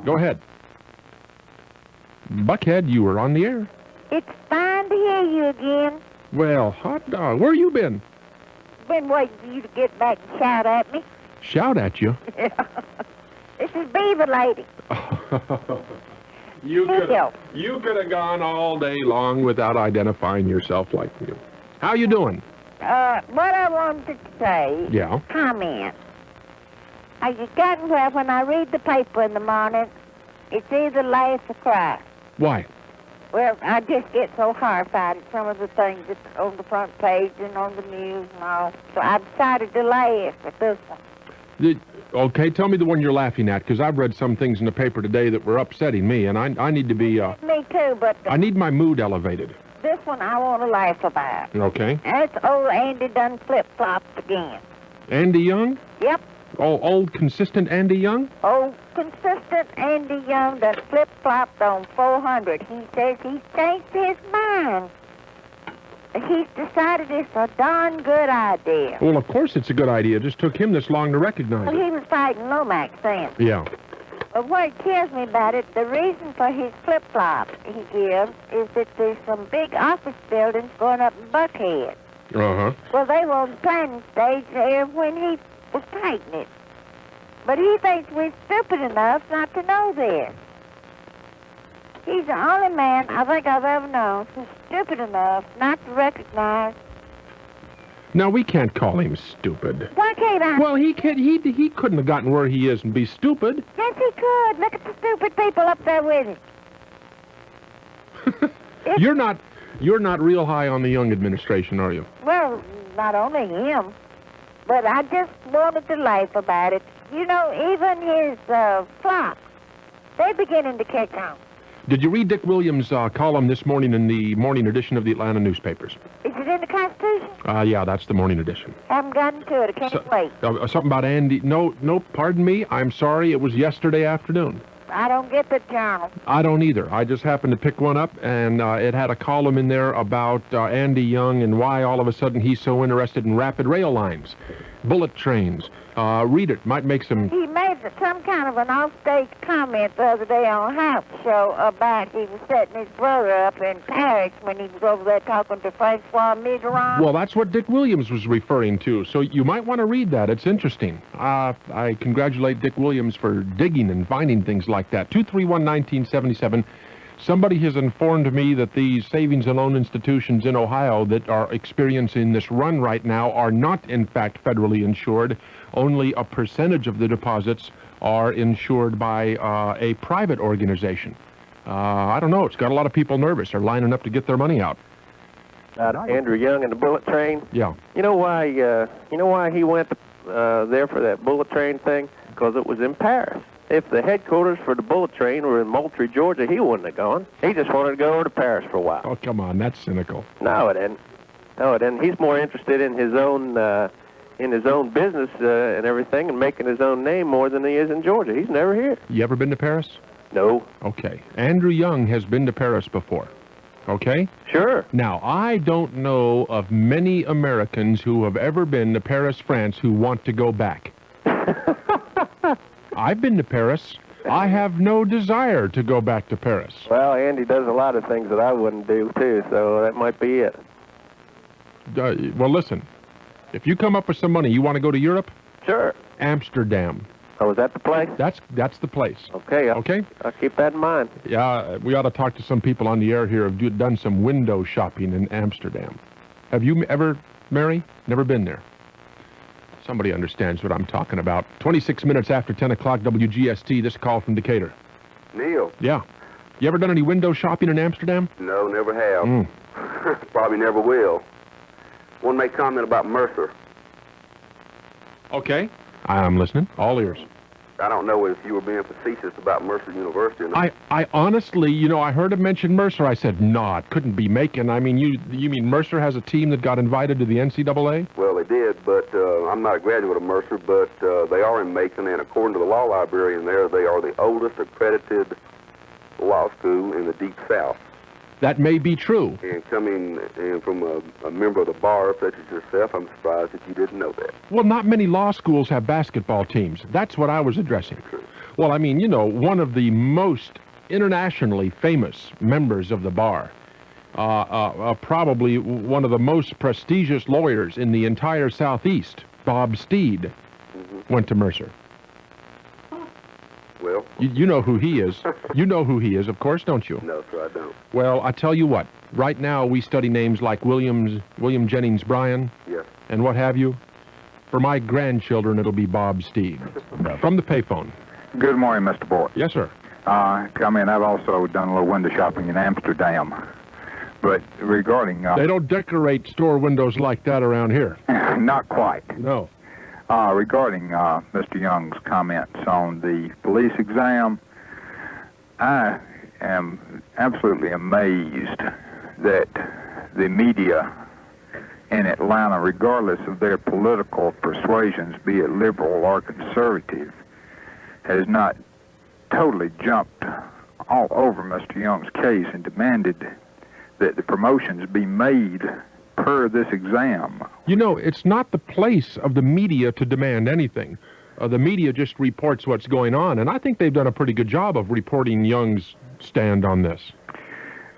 Go ahead. Buckhead, you were on the air. It's fine to hear you again. Well, hot dog, where you been? Been waiting for you to get back and shout at me. Shout at you? This is Beaver Lady. You could have gone all day long without identifying yourself like you. How you doing? What I wanted to say, Yeah. comment. I just gotten where when I read the paper in the morning, it's either laugh or cry. Why? Well, I just get so horrified at some of the things that's on the front page and on the news and all. So I decided to laugh at this one. Okay, tell me the one you're laughing at, because I've read some things in the paper today that were upsetting me, and I need to be... Me too, but... I need my mood elevated. This one I want to laugh about. Okay. That's old Andy done flip-flopped again. Andy Young? Yep. Oh, old, consistent Andy Young? Old, consistent Andy Young done flip-flopped on 400. He says he's changed his mind. He's decided it's a darn good idea. Well, of course it's a good idea. It just took him this long to recognize Well, it. he was fighting Lomax then. Yeah. But what kills me about it, the reason for his flip-flop he gives is that there's some big office buildings going up in Buckhead. Uh-huh. Well, they were on the planning stage there when he was fighting it. But he thinks we're stupid enough not to know this. He's the only man I think I've ever known who's stupid enough not to recognize. Now, we can't call him stupid. Why can't I? Well, he couldn't have gotten where he is and be stupid. Yes, he could. Look at the stupid people up there with him. You're not real high on the Young administration, are you? Well, not only him, but I just wanted to laugh about it. You know, even his flock, they're beginning to catch on. Did you read Dick Williams' column this morning in the morning edition of the Atlanta newspapers? Is it in the Constitution? Yeah, that's the morning edition. Haven't gotten to it. I can't wait. Something about Andy... No, pardon me. I'm sorry. It was yesterday afternoon. I don't get the journal. I don't either. I just happened to pick one up, and it had a column in there about Andy Young and why all of a sudden he's so interested in rapid rail lines, bullet trains. Read it. Might make some... He made some kind of an off-stage comment the other day on House show about he was setting his brother up in Paris when he was over there talking to Francois Mitterrand. Well, that's what Dick Williams was referring to, so you might want to read that. It's interesting. I congratulate Dick Williams for digging and finding things like that. 231-1977. Somebody has informed me that these savings and loan institutions in Ohio that are experiencing this run right now are not, in fact, federally insured. Only a percentage of the deposits are insured by a private organization. I don't know. It's got a lot of people nervous. They're lining up to get their money out. Andrew Young and the bullet train. Yeah. You know why he went there for that bullet train thing? Because it was in Paris. If the headquarters for the bullet train were in Moultrie, Georgia, he wouldn't have gone. He just wanted to go over to Paris for a while. Oh, come on. That's cynical. No, it isn't. No, it isn't. He's more interested in his own business and everything and making his own name more than he is in Georgia. He's never here. You ever been to Paris? No. Okay. Andrew Young has been to Paris before. Okay? Sure. Now, I don't know of many Americans who have ever been to Paris, France, who want to go back. I've been to Paris. I have no desire to go back to Paris. Well, Andy does a lot of things that I wouldn't do, too, so that might be it. Well, listen. If you come up with some money, you want to go to Europe? Sure. Amsterdam. Oh, is that the place? That's the place. Okay. Okay? I'll keep that in mind. Yeah, we ought to talk to some people on the air here who've done some window shopping in Amsterdam. Have you ever, Mary? Never been there? Somebody understands what I'm talking about. 26 minutes after 10 o'clock, WGST, this call from Decatur. Neal. Yeah. You ever done any window shopping in Amsterdam? No, never have. Probably never will. Want to make a comment about Mercer. Okay. I'm listening. All ears. I don't know if you were being facetious about Mercer University or not. I honestly, I heard him mention Mercer. I said, no, it couldn't be Macon. I mean, you mean Mercer has a team that got invited to the NCAA? Well, they did, but I'm not a graduate of Mercer, but they are in Macon, and according to the law librarian there, they are the oldest accredited law school in the Deep South. That may be true. And coming in from a member of the bar such as yourself, I'm surprised that you didn't know that. Well, not many law schools have basketball teams. That's what I was addressing. True. Well, I mean, you know, one of the most internationally famous members of the bar, probably one of the most prestigious lawyers in the entire Southeast, Bob Steed, went to Mercer. Well, You know who he is. You know who he is, of course, don't you? no, sir, I don't. Well, I tell you what, right now we study names like William Jennings Bryan, Yes. and what have you. For my grandchildren, it'll be Bob Steed. From the payphone. Good morning, Mr. Boortz. Yes, sir. I've also done a little window shopping in Amsterdam. But regarding... They don't decorate store windows like that around here. Not quite. No. Regarding Mr. Young's comments on the police exam, I am absolutely amazed that the media in Atlanta, regardless of their political persuasions, be it liberal or conservative, has not totally jumped all over Mr. Young's case and demanded that the promotions be made per this exam. You know, it's not the place of the media to demand anything. The media just reports what's going on, and I think they've done a pretty good job of reporting Young's stand on this.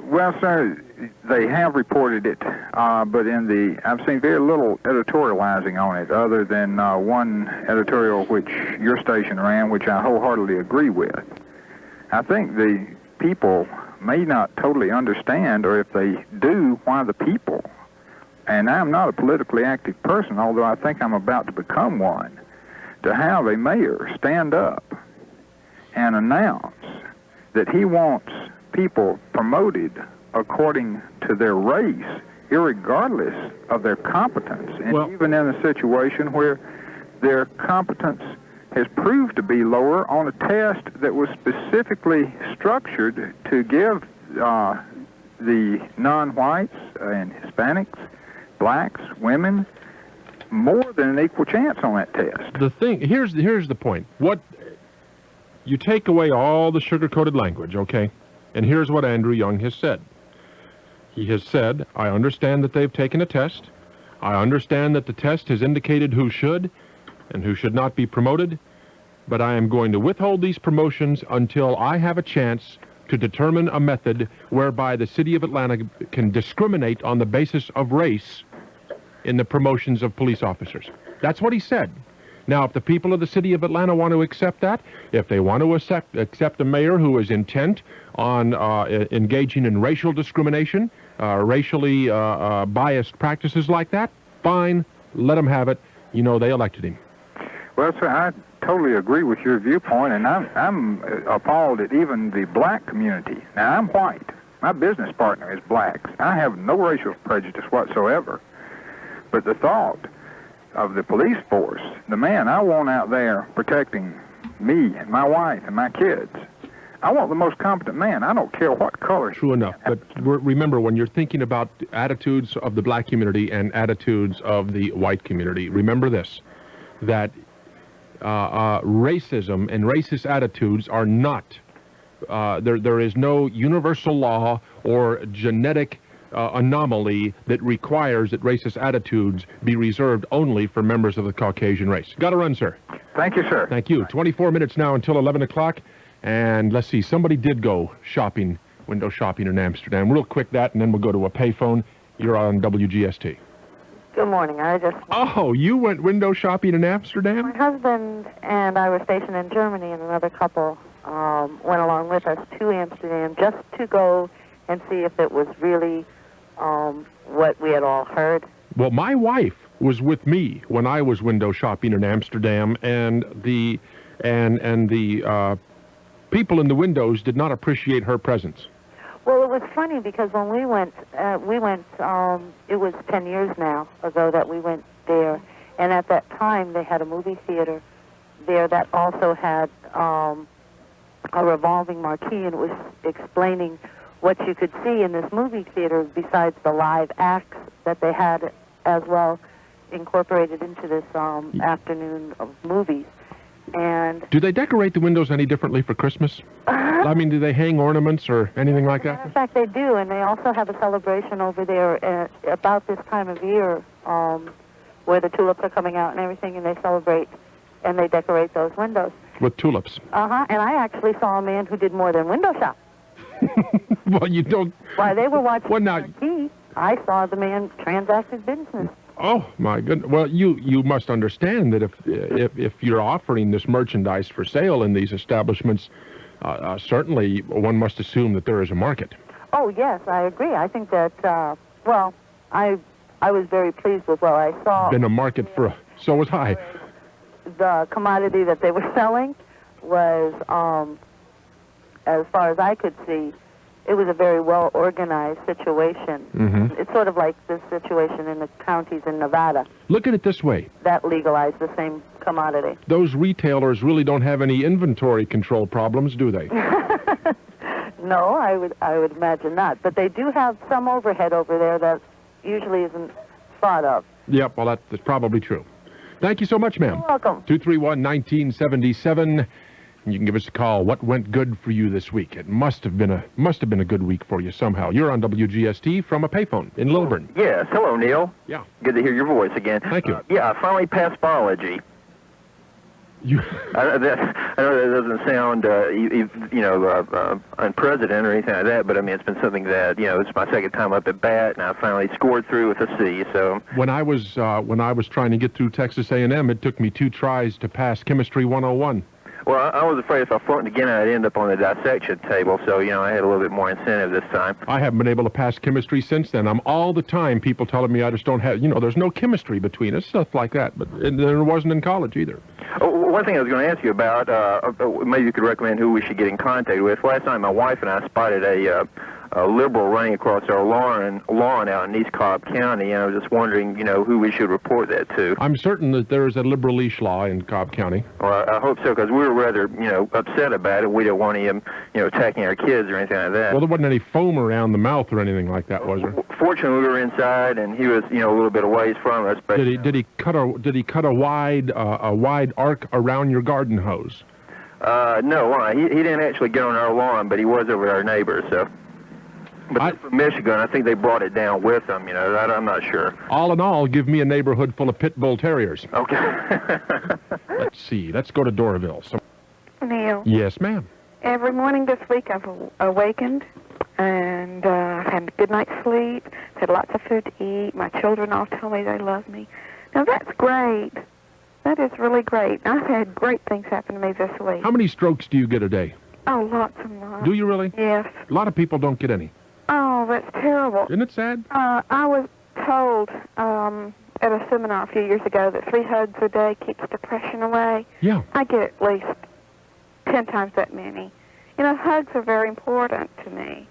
Well, sir, they have reported it, but I've seen very little editorializing on it, other than one editorial which your station ran, which I wholeheartedly agree with. I think the people may not totally understand, or if they do, why the people, and I'm not a politically active person, although I think I'm about to become one, to have a mayor stand up and announce that he wants people promoted according to their race, irregardless of their competence, and even in a situation where their competence has proved to be lower on a test that was specifically structured to give the non-whites and Hispanics, blacks, women, more than an equal chance on that test. The thing, here's the point. What, you take away all the sugar-coated language, okay? And here's what Andrew Young has said. He has said, I understand that they've taken a test. I understand that the test has indicated who should and who should not be promoted, but I am going to withhold these promotions until I have a chance to determine a method whereby the city of Atlanta can discriminate on the basis of race in the promotions of police officers. That's what he said. Now, if the people of the city of Atlanta want to accept that, if they want to accept a mayor who is intent on engaging in racial discrimination, racially biased practices like that, fine, let them have it. You know, they elected him. Well, sir, I totally agree with your viewpoint, and I'm appalled at even the black community. Now, I'm white. My business partner is black. I have no racial prejudice whatsoever. But the thought of the police force, the man I want out there protecting me and my wife and my kids, I want the most competent man. I don't care what color. True enough. But remember, when you're thinking about attitudes of the black community and attitudes of the white community, remember this, that racism and racist attitudes are not, there is no universal law or genetic anomaly that requires that racist attitudes be reserved only for members of the Caucasian race. Got to run, sir. Thank you, sir. Thank you. 24 minutes now until 11 o'clock. And let's see, somebody did go shopping, window shopping in Amsterdam. Real quick that, and then we'll go to a payphone. You're on WGST. Good morning. Oh, you went window shopping in Amsterdam? My husband and I were stationed in Germany, and another couple went along with us to Amsterdam just to go and see if it was really what we had all heard. Well, my wife was with me when I was window shopping in Amsterdam, and the people in the windows did not appreciate her presence. Well, it was funny because when we went, it was 10 years now ago that we went there, and at that time they had a movie theater there that also had a revolving marquee, and it was explaining what you could see in this movie theater besides the live acts that they had as well incorporated into this afternoon of movies. And do they decorate the windows any differently for Christmas? I mean, do they hang ornaments or anything like that? In fact, they do, and they also have a celebration over there about this time of year where the tulips are coming out and everything, and they celebrate and they decorate those windows. With tulips. Uh-huh, and I actually saw a man who did more than window shop. Well, you don't... While they were watching Well, now... TV, I saw the man transacted business. Oh, my goodness. Well, you must understand that if you're offering this merchandise for sale in these establishments, certainly one must assume that there is a market. Oh, yes, I agree. I think that, well, I was very pleased with what I saw. Been a market for... So was I. The commodity that they were selling was, as far as I could see, it was a very well-organized situation. Mm-hmm. It's sort of like this situation in the counties in Nevada Look at it this way. that legalized the same commodity. Those retailers really don't have any inventory control problems, do they? No, I would imagine not. But they do have some overhead over there that usually isn't thought of. Yep, well, that's probably true. Thank you so much, ma'am. You're welcome. 231-1977. You can give us a call. What went good for you this week? It must have been a good week for you somehow. You're on WGST from a payphone in Lilburn. Yes. Hello, Neil. Yeah. Good to hear your voice again. Thank you. Yeah, I finally passed biology. You... I know that doesn't sound, unprecedented or anything like that, but I mean, it's been something that, it's my second time up at bat, and I finally scored through with a C, so... When I was trying to get through Texas A&M, it took me 2 tries to pass Chemistry 101. Well, I was afraid if I flunked again, I'd end up on the dissection table, so, I had a little bit more incentive this time. I haven't been able to pass chemistry since then. I'm all the time people telling me I just don't have, there's no chemistry between us, stuff like that. But there wasn't in college either. Oh, one thing I was going to ask you about, maybe you could recommend who we should get in contact with. Last night, my wife and I spotted a liberal running across our lawn out in East Cobb County, and I was just wondering, who we should report that to. I'm certain that there is a liberal-ish law in Cobb County. Well, I hope so, because we were rather, upset about it. We didn't want him, attacking our kids or anything like that. Well, there wasn't any foam around the mouth or anything like that, was there? Fortunately, we were inside, and he was, a little bit of ways from us. But did he cut a wide arc around your garden hose? No, he didn't actually get on our lawn, but he was over at our neighbors, so. But they're from Michigan. I think they brought it down with them, I'm not sure. All in all, give me a neighborhood full of pit bull terriers. Okay. Let's see. Let's go to Doraville. Neil. Yes, ma'am. Every morning this week I've awakened and I've had a good night's sleep, had lots of food to eat. My children all tell me they love me. Now that's great. That is really great. I've had great things happen to me this week. How many strokes do you get a day? Oh, lots and lots. Do you really? Yes. A lot of people don't get any. Oh, that's terrible. Isn't it sad? I was told at a seminar a few years ago that 3 hugs a day keeps depression away. Yeah. I get at least 10 times that many. Hugs are very important to me.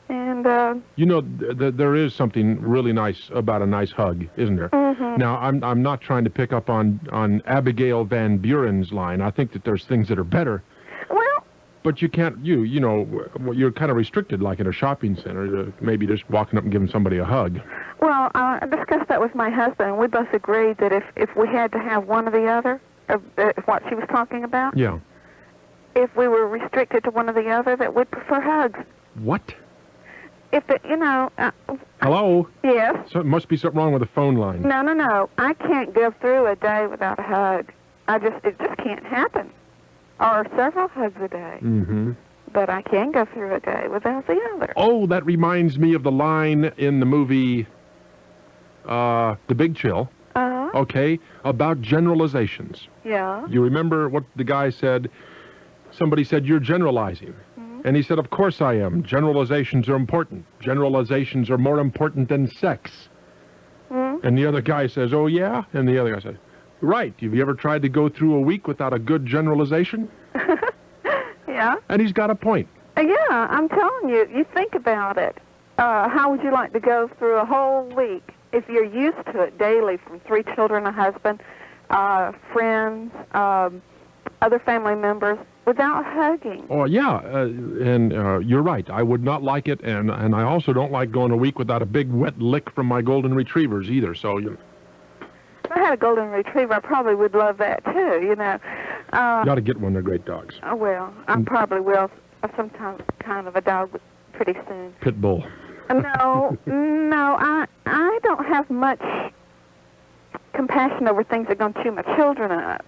And, there is something really nice about a nice hug, isn't there? Mm-hmm. Now, I'm not trying to pick up on Abigail Van Buren's line. I think that there's things that are better. well, But you can't, you're kind of restricted, like in a shopping center, maybe just walking up and giving somebody a hug. Well, I discussed that with my husband, and we both agreed that if we had to have one or the other, what she was talking about, Yeah. if we were restricted to one or the other, that we'd prefer hugs. What? If Hello? Yes. So it must be something wrong with the phone line. No. I can't go through a day without a hug. It just can't happen. Or several hugs a day. Mm-hmm. But I can go through a day without the other. Oh, that reminds me of the line in the movie The Big Chill. Okay, about generalizations. Yeah. You remember what the guy said? Somebody said, "You're generalizing." Mm-hmm. And he said, "Of course I am. Generalizations are important. Generalizations are more important than sex." Mm-hmm. And the other guy says, "Oh, yeah?" And the other guy says, "Right. Have you ever tried to go through a week without a good generalization?" Yeah. And he's got a point. Yeah, I'm telling you, you think about it. How would you like to go through a whole week if you're used to it daily from 3 children, a husband, friends, other family members, without hugging? Oh, yeah, and you're right. I would not like it, and I also don't like going a week without a big wet lick from my golden retrievers either, so... If I had a golden retriever, I probably would love that, too, You ought to get one. They're great dogs. Oh, well, I probably will some kind of a dog pretty soon. Pit bull. No, I don't have much compassion over things that are going to chew my children up.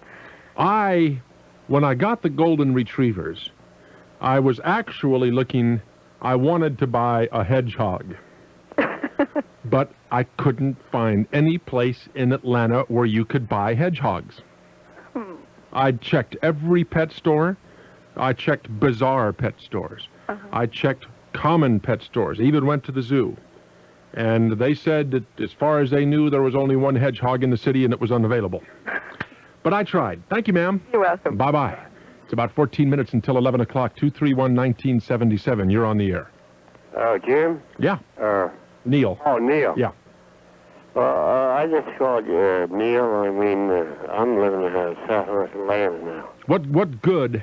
When I got the golden retrievers, I was actually looking, I wanted to buy a hedgehog. But I couldn't find any place in Atlanta where you could buy hedgehogs. I checked every pet store. I checked bizarre pet stores. I checked common pet stores. Even went to the zoo. And they said that as far as they knew, there was only one hedgehog in the city and it was unavailable. But I tried. Thank you, ma'am. You're welcome. Bye-bye. It's about 14 minutes until 11 o'clock. 231-1977. You're on the air. Jim? Yeah. Neal. Oh, Neal. Yeah. I just called you Neal. I mean, I'm living in southwest Atlanta now. What good,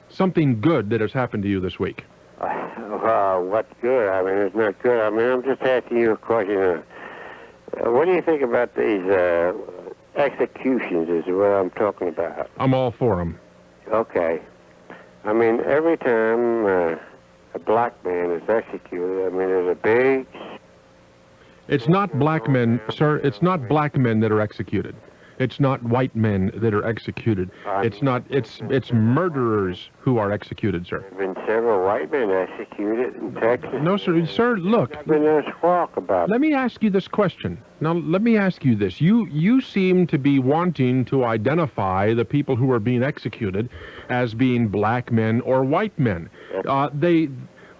something good that has happened to you this week? What's good? I mean, it's not good. I mean, I'm just asking you a question. What do you think about these executions is what I'm talking about? I'm all for them. Okay. I mean, every time a black man is executed, I mean, there's a big... It's not black men, sir. It's not black men that are executed. It's not white men that are executed. It's murderers who are executed, sir. There have been several white men executed in Texas. No, sir. Sir, look. I've been there squawk about it. Let me ask you this question. Now, let me ask you this. You seem to be wanting to identify the people who are being executed as being black men or white men.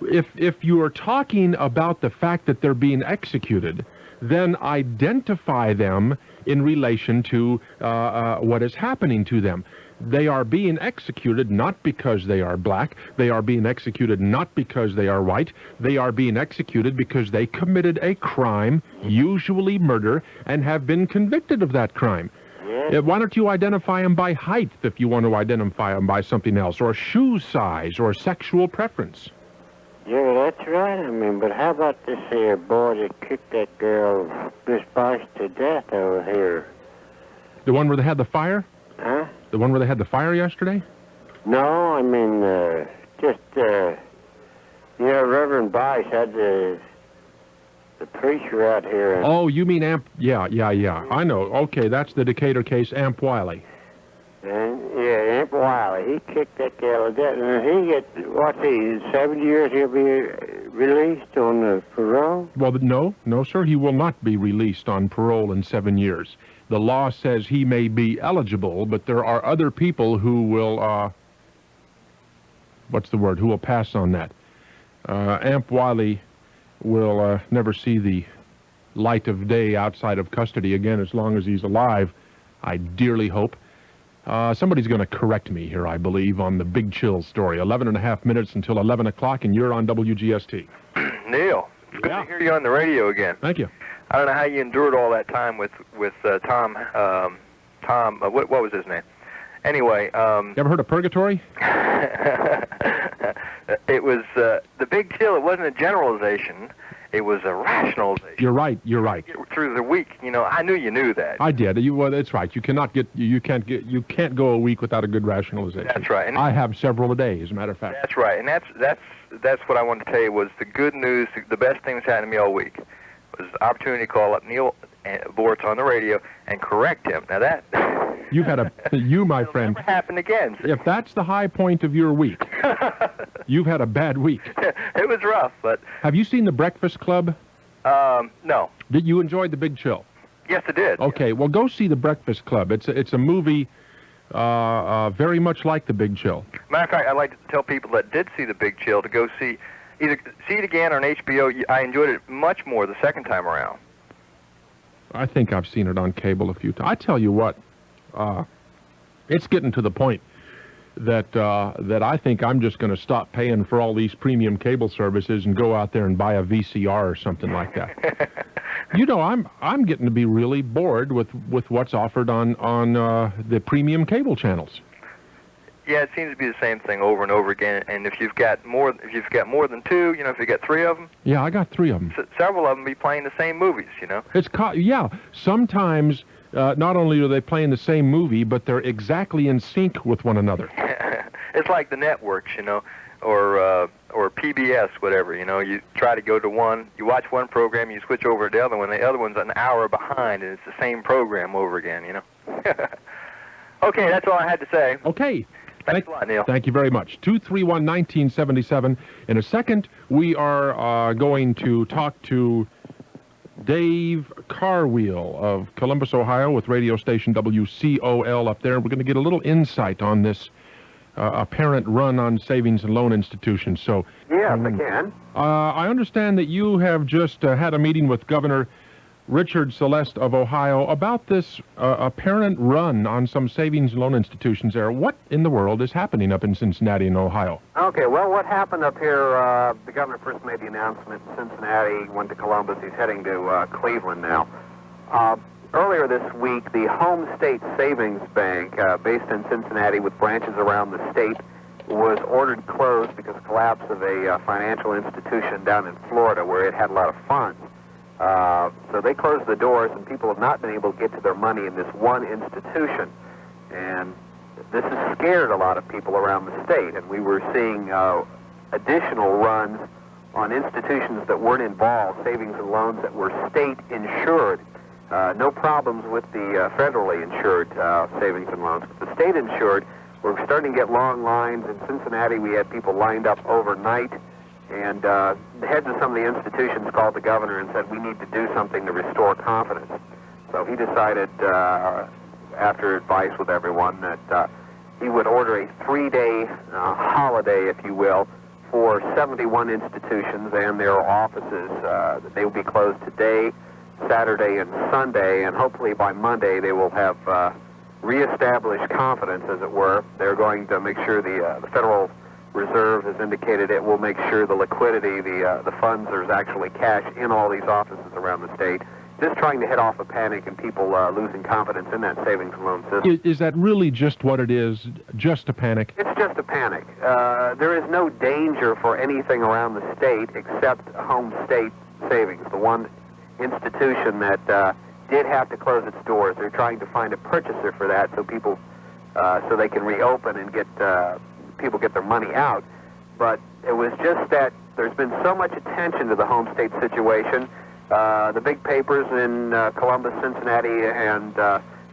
If you are talking about the fact that they're being executed, then identify them in relation to what is happening to them. They are being executed not because they are black. They are being executed not because they are white. They are being executed because they committed a crime, usually murder, and have been convicted of that crime. Why don't you identify them by height if you want to identify them by something else, or shoe size, or sexual preference? Yeah, that's right. I mean, but how about this here boy that kicked that girl, Miss Bosch, to death over here? The one where they had the fire? Huh? The one where they had the fire yesterday? No, I mean, Reverend Bosch had the preacher out here. Oh, you mean Yeah. I know. Okay, that's the Decatur case, Amp Wiley. And, yeah, Amp Wiley, he kicked that girl to death. And he gets, 7 years he'll be released on parole? Well, no, sir, he will not be released on parole in 7 years. The law says he may be eligible, but there are other people who will, who will pass on that. Amp Wiley will never see the light of day outside of custody again as long as he's alive, I dearly hope. Somebody's going to correct me here, I believe, on the Big Chill story. 11 and a half minutes until 11 o'clock, and you're on WGST. Neal, it's good to hear you on the radio again. Thank you. I don't know how you endured all that time with Tom, what was his name? Anyway. You ever heard of Purgatory? It was the Big Chill. It wasn't a generalization. It was a rationalization. You're right. Through the week, I knew you knew that. I did. Well, that's right. You can't go a week without a good rationalization. That's right. And I have several a day, as a matter of fact. That's right. And that's what I wanted to tell you was the good news. The best thing that's happened to me all week was the opportunity to call up Neal Boortz on the radio and correct him. Now that you, my friend, never happen again. If that's the high point of your week, you've had a bad week. It was rough, but have you seen The Breakfast Club? No. Did you enjoy The Big Chill? Yes, I did. Okay, well, go see The Breakfast Club. It's a movie very much like The Big Chill. Matter of fact, I'd like to tell people that did see The Big Chill to go see it again on HBO. I enjoyed it much more the second time around. I think I've seen it on cable a few times. I tell you what, it's getting to the point that I think I'm just going to stop paying for all these premium cable services and go out there and buy a VCR or something like that. I'm getting to be really bored with what's offered on the premium cable channels. Yeah, it seems to be the same thing over and over again. And if you've got more than two, if you got three of them. Yeah, I got three of them. Several of them be playing the same movies, Sometimes not only are they playing the same movie, but they're exactly in sync with one another. It's like the networks, or PBS, whatever. You try to go to one, you watch one program, you switch over to the other one. The other one's an hour behind, and it's the same program over again. Okay, that's all I had to say. Okay. Thanks a lot, Neal. Thank you very much. 231-1977. In a second, we are going to talk to Dave Carwheel of Columbus, Ohio, with radio station WCOL up there. We're going to get a little insight on this apparent run on savings and loan institutions. So, Yes, I can. I understand that you have just had a meeting with Governor Richard Celeste of Ohio about this apparent run on some savings and loan institutions there. What in the world is happening up in Cincinnati and Ohio? Okay, well, what happened up here, the governor first made the announcement in Cincinnati, went to Columbus, he's heading to Cleveland now. Earlier this week, the Home State Savings Bank, based in Cincinnati with branches around the state, was ordered closed because of the collapse of a financial institution down in Florida where it had a lot of funds. So they closed the doors, and people have not been able to get to their money in this one institution. And this has scared a lot of people around the state, and we were seeing additional runs on institutions that weren't involved, savings and loans that were state-insured. No problems with the federally insured savings and loans. But the state-insured, we're starting to get long lines. In Cincinnati, we had people lined up overnight. And the heads of some of the institutions called the governor and said, we need to do something to restore confidence. So he decided, after advice with everyone, that he would order a 3-day holiday, if you will, for 71 institutions and their offices. They will be closed today, Saturday, and Sunday, and hopefully by Monday they will have reestablished confidence, as it were. They're going to make sure the Federal Reserve has indicated it will make sure the liquidity, the funds, there's actually cash in all these offices around the state. Just trying to head off a panic and people losing confidence in that savings and loan system. Is that really just what it is, just a panic? It's just a panic. There is no danger for anything around the state except Home State Savings, the one institution that did have to close its doors. They're trying to find a purchaser for that so people, so they can reopen and get people get their money out. But it was just that there's been so much attention to the Home State situation. The big papers in Columbus, Cincinnati, and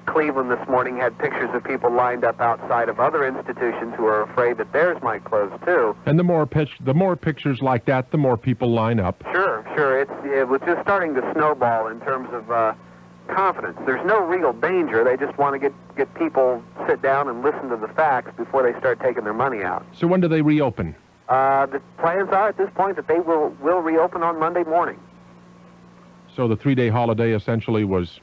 Cleveland this morning had pictures of people lined up outside of other institutions who are afraid that theirs might close too. And the more pictures like that, the more people line up. Sure. It was just starting to snowball in terms of confidence. There's no real danger. They just want to get people sit down and listen to the facts before they start taking their money out. So when do they reopen? The plans are at this point that they will reopen on Monday morning. So the 3-day holiday essentially was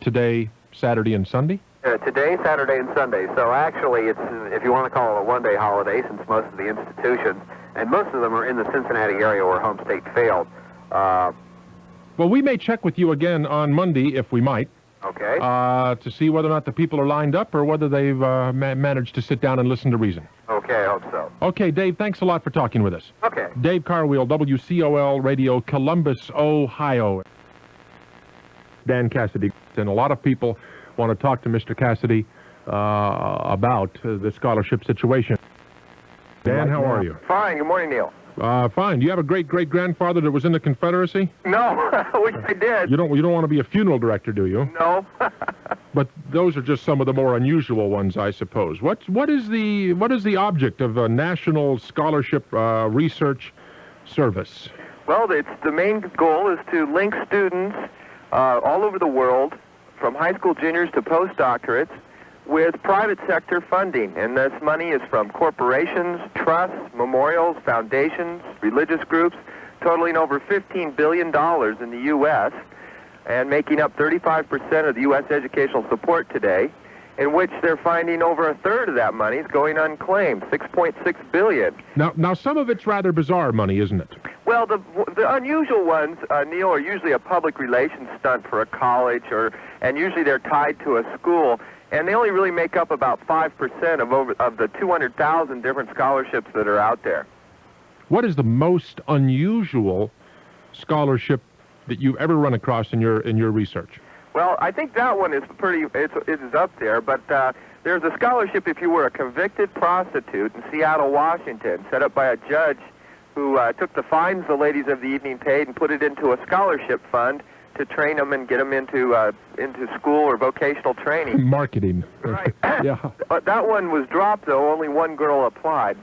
today, Saturday, and Sunday? Today, Saturday, and Sunday. So actually, it's, if you want to call it a one-day holiday, since most of the institutions, and most of them are in the Cincinnati area where Home State failed. Well, we may check with you again on Monday, if we might. Okay. To see whether or not the people are lined up or whether they've managed to sit down and listen to reason. Okay, I hope so. Okay, Dave, thanks a lot for talking with us. Okay. Dave Carwheel, WCOL Radio, Columbus, Ohio. Dan Cassidy. And a lot of people want to talk to Mr. Cassidy about the scholarship situation. Dan, how are you? Fine. Good morning, Neal. Fine. Do you have a great-great-grandfather that was in the Confederacy? No, which I did. You don't want to be a funeral director, do you? No. But those are just some of the more unusual ones, I suppose. What is the object of a National Scholarship Research Service? Well, the main goal is to link students all over the world, from high school juniors to postdoctorates, with private sector funding. And this money is from corporations, trusts, memorials, foundations, religious groups, totaling over $15 billion in the U.S., and making up 35% of the U.S. educational support today, in which they're finding over a third of that money is going unclaimed, $6.6 billion. Now, some of it's rather bizarre money, isn't it? Well, the unusual ones, Neal, are usually a public relations stunt for a college, and usually they're tied to a school, and they only really make up about 5% of the 200,000 different scholarships that are out there. What is the most unusual scholarship that you've ever run across in your research? Well, I think that one is it is up there, but there's a scholarship if you were a convicted prostitute in Seattle, Washington, set up by a judge who took the fines the ladies of the evening paid and put it into a scholarship fund to train them and get them into school or vocational training. Marketing. Right. Yeah. But that one was dropped, though. Only one girl applied.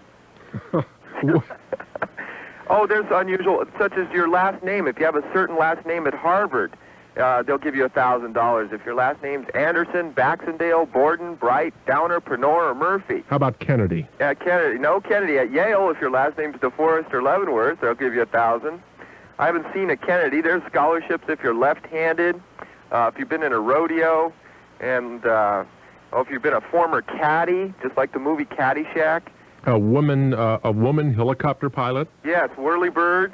Oh, there's unusual, such as your last name. If you have a certain last name at Harvard, they'll give you $1,000. If your last name's Anderson, Baxendale, Borden, Bright, Downer, Pernor, or Murphy. How about Kennedy? Kennedy. No, Kennedy. At Yale, if your last name's DeForest or Leavenworth, they'll give you $1,000. I haven't seen a Kennedy. There's scholarships if you're left-handed, if you've been in a rodeo, and if you've been a former caddy, just like the movie Caddyshack. A woman helicopter pilot. Yes, Whirlybirds.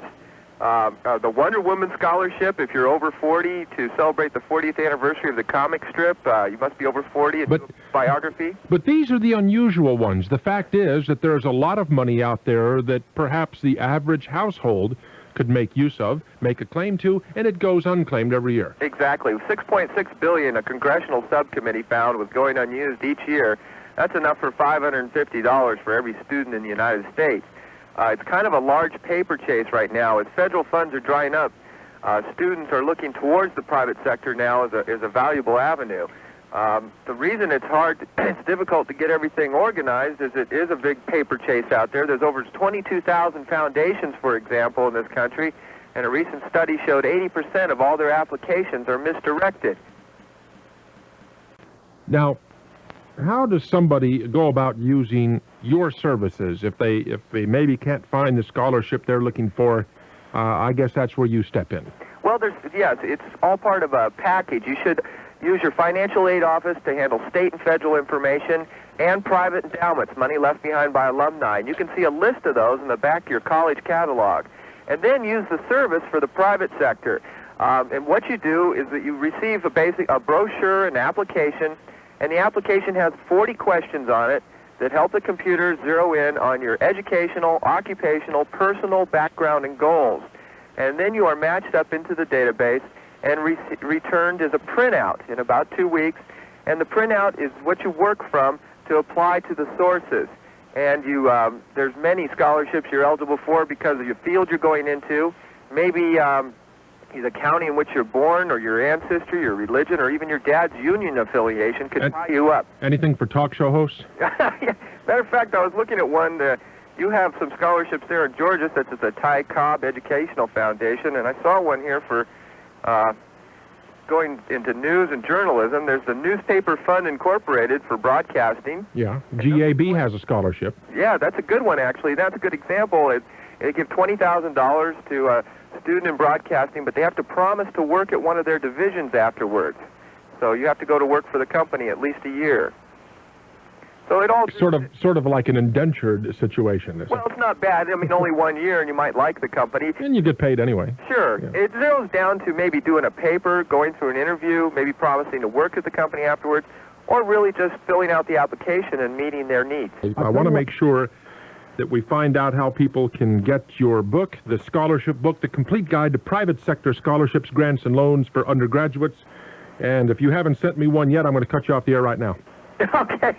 The Wonder Woman Scholarship, if you're over 40, to celebrate the 40th anniversary of the comic strip. You must be over 40. It's a biography. But these are the unusual ones. The fact is that there's a lot of money out there that perhaps the average household could make use of, make a claim to, and it goes unclaimed every year. Exactly. $6.6 billion a congressional subcommittee found was going unused each year. That's enough for $550 for every student in the United States. It's kind of a large paper chase right now. As federal funds are drying up, students are looking towards the private sector now as a valuable avenue. The reason it's difficult to get everything organized is it is a big paper chase out there. There's over 22,000 foundations, for example, in this country, and a recent study showed 80% of all their applications are misdirected. Now, how does somebody go about using your services if they maybe can't find the scholarship they're looking for? I guess that's where you step in. Well, it's all part of a package. You should use your financial aid office to handle state and federal information and private endowments, money left behind by alumni. And you can see a list of those in the back of your college catalog. And then use the service for the private sector. And what you do is that you receive a brochure, an application, and the application has 40 questions on it that help the computer zero in on your educational, occupational, personal background and goals. And then you are matched up into the database and returned as a printout in about 2 weeks. And the printout is what you work from to apply to the sources. And there's many scholarships you're eligible for because of your field you're going into. Maybe the county in which you're born, or your ancestry, your religion, or even your dad's union affiliation could tie you up. Anything for talk show hosts? Matter of fact, I was looking at one. You have some scholarships there in Georgia, such as the Ty Cobb Educational Foundation, and I saw one here for going into news and journalism. There's the Newspaper Fund Incorporated for broadcasting. Yeah, GAB has a scholarship. Yeah, that's a good one, actually. That's a good example. They give $20,000 to a student in broadcasting, but they have to promise to work at one of their divisions afterwards. So you have to go to work for the company at least a year. So it all sort of like an indentured situation. Well, it's not bad. I mean, only 1 year, and you might like the company. And you get paid anyway. Sure. Yeah. It zeroes down to maybe doing a paper, going through an interview, maybe promising to work at the company afterwards, or really just filling out the application and meeting their needs. I want to make sure that we find out how people can get your book, the scholarship book, The Complete Guide to Private Sector Scholarships, Grants, and Loans for Undergraduates. And if you haven't sent me one yet, I'm going to cut you off the air right now. Okay.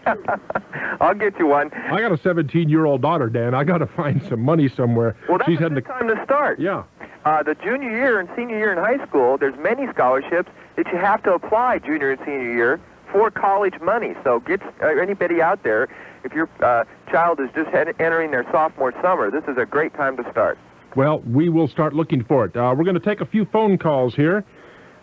I'll get you one. I got a 17-year-old daughter, Dan. I got to find some money somewhere. Well, that's a good time to start. Yeah. The junior year and senior year in high school, there's many scholarships that you have to apply junior and senior year for college money. So get anybody out there, if your child is just entering their sophomore summer, this is a great time to start. Well, we will start looking for it. We're going to take a few phone calls here.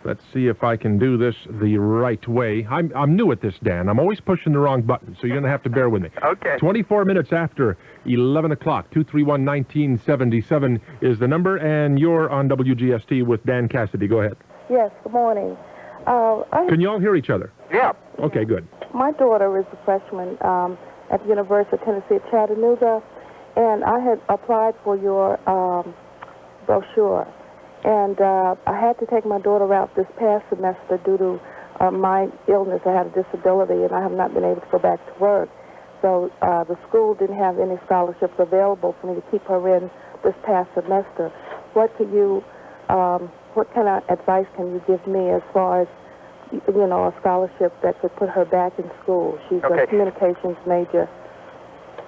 Let's see if I can do this the right way. I'm new at this, Dan. I'm always pushing the wrong button, so you're going to have to bear with me. Okay. 24 minutes after 11 o'clock, 231-1977 is the number, and you're on WGST with Dan Cassidy. Go ahead. Yes, good morning. Can you all hear each other? Yeah. Okay, good. My daughter is a freshman at the University of Tennessee at Chattanooga, and I had applied for your brochure. And I had to take my daughter out this past semester due to my illness. I had a disability, and I have not been able to go back to work. So the school didn't have any scholarships available for me to keep her in this past semester. What kind of advice can you give me as far as, you know, a scholarship that could put her back in school? She's a communications major.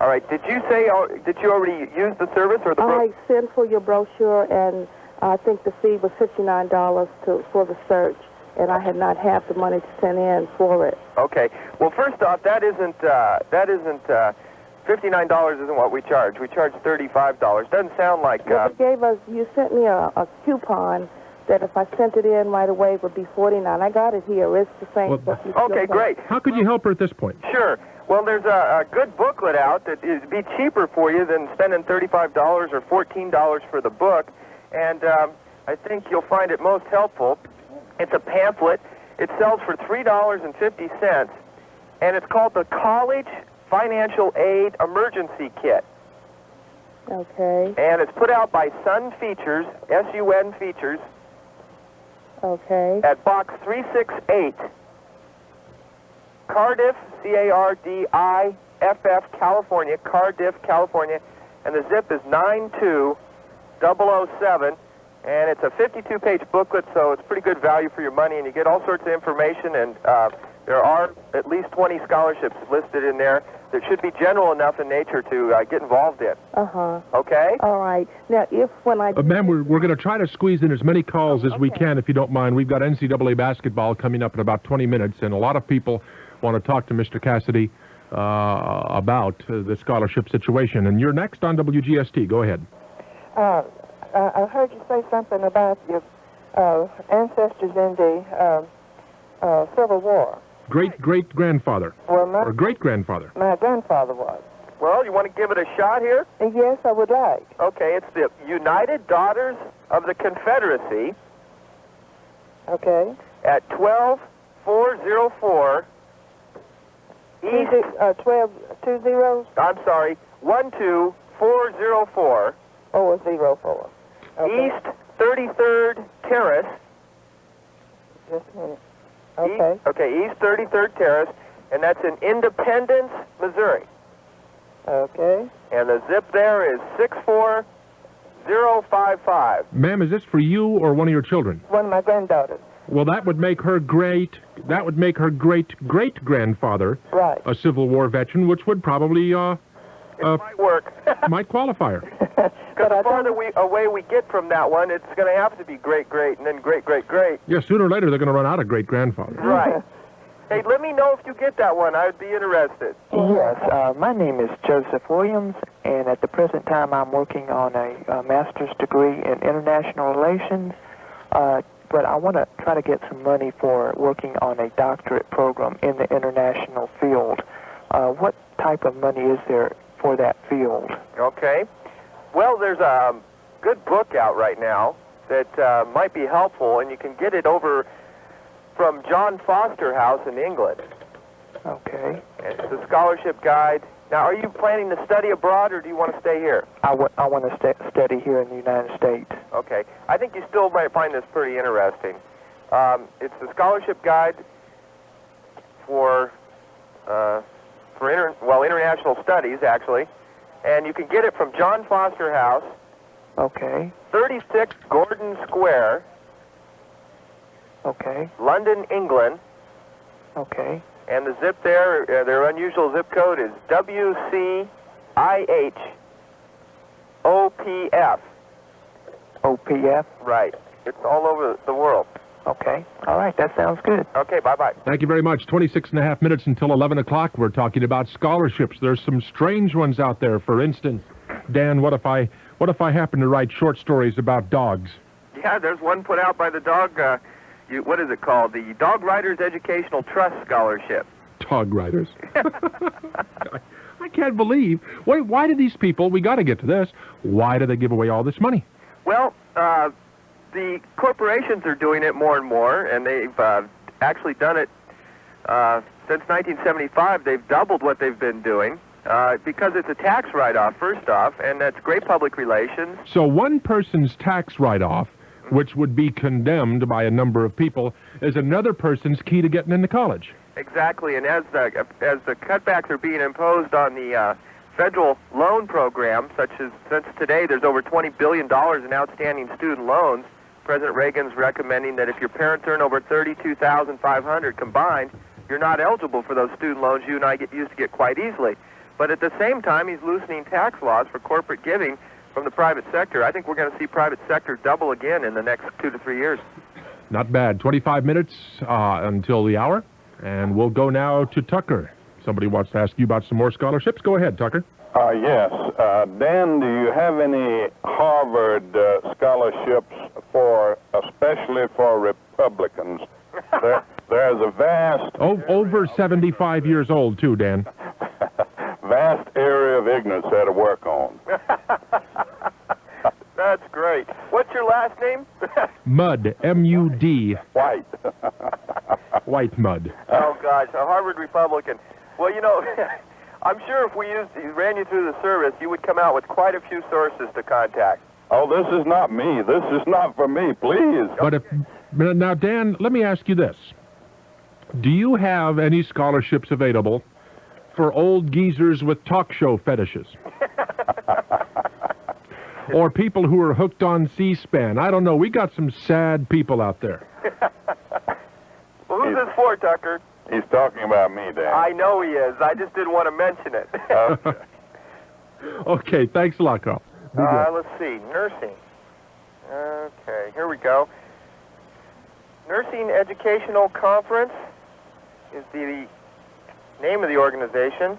All right. Did you already use the service or the I sent for your brochure, and I think the fee was $59 for the search, and I had not half the money to send in for it. Okay. Well, first off, that isn't $59 isn't what we charge. We charge $35. Doesn't sound like. You sent me a coupon that if I sent it in right away it would be $49. I got it here. It's the same book. Okay, great. How could you help her at this point? Sure. Well, there's a good booklet out that would be cheaper for you than spending $35 or $14 for the book, and I think you'll find it most helpful. It's a pamphlet. It sells for $3.50, and it's called the College Financial Aid Emergency Kit. Okay. And it's put out by Sun Features, S-U-N Features. Okay. At box 368, Cardiff, C-A-R-D-I-F-F, California, Cardiff, California, and the zip is 92007, and it's a 52-page booklet, so it's pretty good value for your money, and you get all sorts of information, and there are at least 20 scholarships listed in there that should be general enough in nature to get involved in. Uh-huh. Okay? All right. Now, Ma'am, we're going to try to squeeze in as many calls as we can, if you don't mind. We've got NCAA basketball coming up in about 20 minutes, and a lot of people want to talk to Mr. Cassidy about the scholarship situation. And you're next on WGST. Go ahead. I heard you say something about your ancestors in the Civil War. Great-great-grandfather. Well, or great-grandfather. My grandfather was. Well, you want to give it a shot here? Yes, I would like. Okay, it's the United Daughters of the Confederacy. Okay. At 12404 East... 2 zeros? I'm sorry, 12404. Oh, 04. Okay. East 33rd Terrace. Just a minute. Okay. East 33rd Terrace, and that's in Independence, Missouri. Okay. And the zip there is 64055. Ma'am, is this for you or one of your children? One of my granddaughters. Well, that would make her great-great-grandfather right. A Civil War veteran, which would probably might work. might qualify her. Because the farther away we get from that one, it's going to have to be great-great and then great-great-great. Yeah, sooner or later they're going to run out of great-grandfathers. Right. Hey, let me know if you get that one. I would be interested. Yes, my name is Joseph Williams, and at the present time I'm working on a master's degree in international relations, but I want to try to get some money for working on a doctorate program in the international field. What type of money is there for that field? Okay. Well, there's a good book out right now that might be helpful, and you can get it over from John Foster House in England. Okay. It's a scholarship guide. Now, are you planning to study abroad, or do you want to stay here? I want to study here in the United States. Okay. I think you still might find this pretty interesting. It's a scholarship guide for international studies, actually. And you can get it from John Foster House. Okay. 36 Gordon Square. Okay. London, England. Okay. And the zip there, their unusual zip code is WCIHOPF. OPF? Right. It's all over the world. Okay. All right. That sounds good. Okay. Bye-bye. Thank you very much. 26 and a half minutes until 11 o'clock. We're talking about scholarships. There's some strange ones out there. For instance, Dan, what if I happen to write short stories about dogs? Yeah, there's one put out by the dog, what is it called? The Dog Writers Educational Trust Scholarship. Dog writers. I can't believe. Why do these people, we got to get to this, why do they give away all this money? Well, the corporations are doing it more and more, and they've actually done it since 1975. They've doubled what they've been doing because it's a tax write-off, first off, and that's great public relations. So one person's tax write-off, which would be condemned by a number of people, is another person's key to getting into college. Exactly, and as the cutbacks are being imposed on the federal loan program, such as since today there's over $20 billion in outstanding student loans, President Reagan's recommending that if your parents earn over $32,500 combined, you're not eligible for those student loans you and I used to get quite easily. But at the same time, he's loosening tax laws for corporate giving from the private sector. I think we're going to see private sector double again in the next 2 to 3 years. Not bad. 25 minutes until the hour, and we'll go now to Tucker. Somebody wants to ask you about some more scholarships. Go ahead, Tucker. Yes. Dan, do you have any Harvard scholarships especially for Republicans? There's a vast... over 75 years old, too, Dan. Vast area of ignorance there to work on. That's great. What's your last name? Mudd, M-U-D. White. White Mudd. Oh, gosh, a Harvard Republican. Well, you know, I'm sure if we ran you through the service, you would come out with quite a few sources to contact. Oh, this is not me. This is not for me, please. But now, Dan, let me ask you this. Do you have any scholarships available for old geezers with talk show fetishes? Or people who are hooked on C-SPAN? I don't know. We got some sad people out there. Well, who's this for, Tucker? He's talking about me, Dan. I know he is. I just didn't want to mention it. Okay. Okay, thanks a lot, Carl. Let's see. Nursing. Okay, here we go. Nursing Educational Conference is the name of the organization.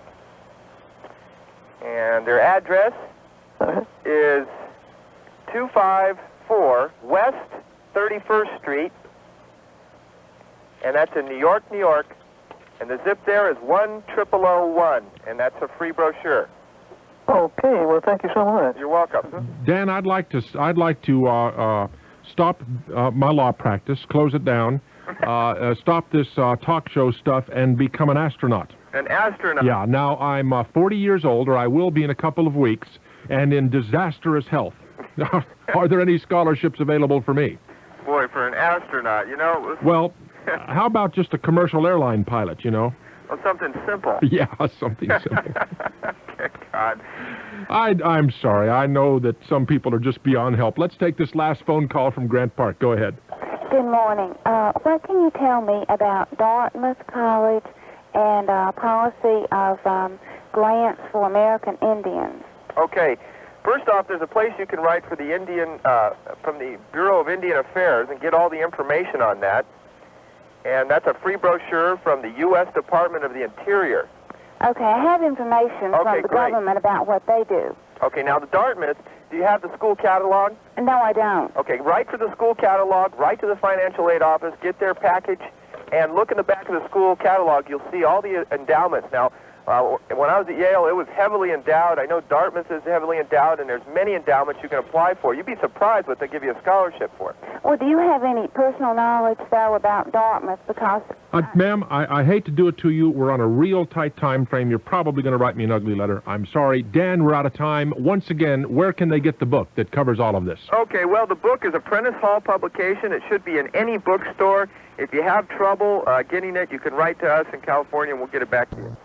And their address is 254 West 31st Street. And that's in New York, New York. And the zip there is 10001. And that's a free brochure. Okay, well, thank you so much. You're welcome. Dan, I'd like to stop my law practice, close it down, stop this talk show stuff, and become an astronaut. An astronaut? Yeah. Now I'm 40 years old, or I will be in a couple of weeks, and in disastrous health. Are there any scholarships available for me? Boy, for an astronaut, you know. Well, how about just a commercial airline pilot? You know. Well, something simple. Yeah, something simple. God. I'm sorry. I know that some people are just beyond help. Let's take this last phone call from Grant Park. Go ahead. Good morning. What can you tell me about Dartmouth College and policy of grants for American Indians? Okay. First off, there's a place you can write for the from the Bureau of Indian Affairs and get all the information on that. And that's a free brochure from the U.S. Department of the Interior. Okay, I have information from the government about what they do. Okay, now the Dartmouth, do you have the school catalog? No, I don't. Okay, write for the school catalog, write to the financial aid office, get their package, and look in the back of the school catalog. You'll see all the endowments. Now, when I was at Yale, it was heavily endowed. I know Dartmouth is heavily endowed, and there's many endowments you can apply for. You'd be surprised what they give you a scholarship for. Well, do you have any personal knowledge, though, about Dartmouth? Because... Ma'am, I hate to do it to you. We're on a real tight time frame. You're probably going to write me an ugly letter. I'm sorry. Dan, we're out of time. Once again, where can they get the book that covers all of this? Okay, well, the book is a Prentice Hall publication. It should be in any bookstore. If you have trouble getting it, you can write to us in California, and we'll get it back to you.